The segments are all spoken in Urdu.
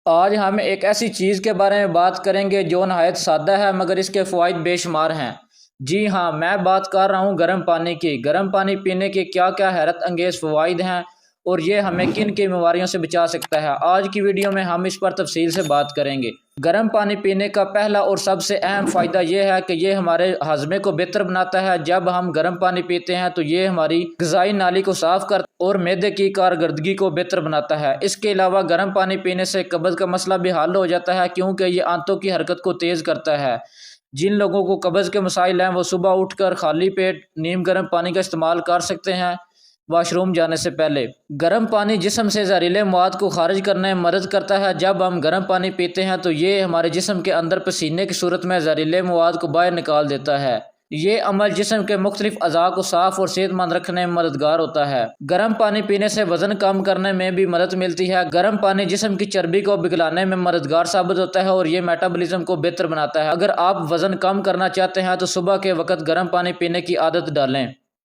آج ہم ایک ایسی چیز کے بارے میں بات کریں گے جو نہایت سادہ ہے مگر اس کے فوائد بے شمار ہیں۔ جی ہاں، میں بات کر رہا ہوں گرم پانی کی۔ گرم پانی پینے کے کیا کیا حیرت انگیز فوائد ہیں اور یہ ہمیں کن کن بیماریوں سے بچا سکتا ہے، آج کی ویڈیو میں ہم اس پر تفصیل سے بات کریں گے۔ گرم پانی پینے کا پہلا اور سب سے اہم فائدہ یہ ہے کہ یہ ہمارے ہاضمے کو بہتر بناتا ہے۔ جب ہم گرم پانی پیتے ہیں تو یہ ہماری غذائی نالی کو صاف کرتا ہے اور معدے کی کارکردگی کو بہتر بناتا ہے۔ اس کے علاوہ گرم پانی پینے سے قبض کا مسئلہ بھی حل ہو جاتا ہے کیونکہ یہ آنتوں کی حرکت کو تیز کرتا ہے۔ جن لوگوں کو قبض کے مسائل ہیں وہ صبح اٹھ کر خالی پیٹ نیم گرم پانی کا استعمال کر سکتے ہیں واش روم جانے سے پہلے۔ گرم پانی جسم سے زہریلے مواد کو خارج کرنے میں مدد کرتا ہے۔ جب ہم گرم پانی پیتے ہیں تو یہ ہمارے جسم کے اندر پسینے کی صورت میں زہریلے مواد کو باہر نکال دیتا ہے۔ یہ عمل جسم کے مختلف اعضاء کو صاف اور صحت مند رکھنے میں مددگار ہوتا ہے۔ گرم پانی پینے سے وزن کم کرنے میں بھی مدد ملتی ہے۔ گرم پانی جسم کی چربی کو پگھلانے میں مددگار ثابت ہوتا ہے اور یہ میٹابولزم کو بہتر بناتا ہے۔ اگر آپ وزن کم کرنا چاہتے ہیں تو صبح کے وقت گرم پانی پینے کی عادت ڈالیں۔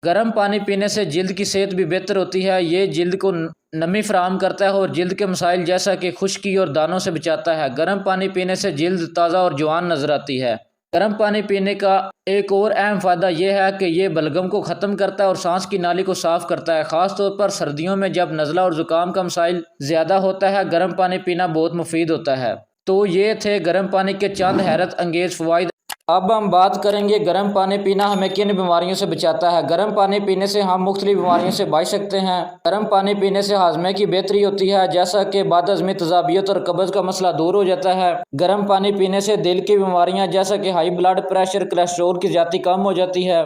گرم پانی پینے سے جلد کی صحت بھی بہتر ہوتی ہے۔ یہ جلد کو نمی فراہم کرتا ہے اور جلد کے مسائل جیسا کہ خشکی اور دانوں سے بچاتا ہے۔ گرم پانی پینے سے جلد تازہ اور جوان نظر آتی ہے۔ گرم پانی پینے کا ایک اور اہم فائدہ یہ ہے کہ یہ بلغم کو ختم کرتا ہے اور سانس کی نالی کو صاف کرتا ہے، خاص طور پر سردیوں میں جب نزلہ اور زکام کا مسائل زیادہ ہوتا ہے۔ گرم پانی پینا بہت مفید ہوتا ہے۔ تو یہ تھے گرم پانی کے چند حیرت انگیز فوائد۔ اب ہم بات کریں گے گرم پانی پینا ہمیں کن بیماریوں سے بچاتا ہے۔ گرم پانی پینے سے ہم مختلف بیماریوں سے بچ سکتے ہیں۔ گرم پانی پینے سے ہاضمے کی بہتری ہوتی ہے، جیسا کہ بعد ہضمی تیزابیت اور قبض کا مسئلہ دور ہو جاتا ہے۔ گرم پانی پینے سے دل کی بیماریاں جیسا کہ ہائی بلڈ پریشر، کولیسٹرول کی زیادتی کم ہو جاتی ہے۔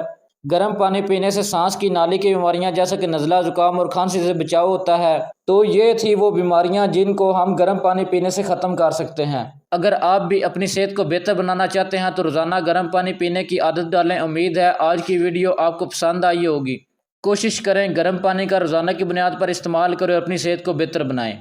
گرم پانی پینے سے سانس کی نالی کی بیماریاں جیسا کہ نزلہ، زکام اور کھانسی سے بچاؤ ہوتا ہے۔ تو یہ تھی وہ بیماریاں جن کو ہم گرم پانی پینے سے ختم کر سکتے ہیں۔ اگر آپ بھی اپنی صحت کو بہتر بنانا چاہتے ہیں تو روزانہ گرم پانی پینے کی عادت ڈالیں۔ امید ہے آج کی ویڈیو آپ کو پسند آئی ہوگی۔ کوشش کریں گرم پانی کا روزانہ کی بنیاد پر استعمال کریں اور اپنی صحت کو بہتر بنائیں۔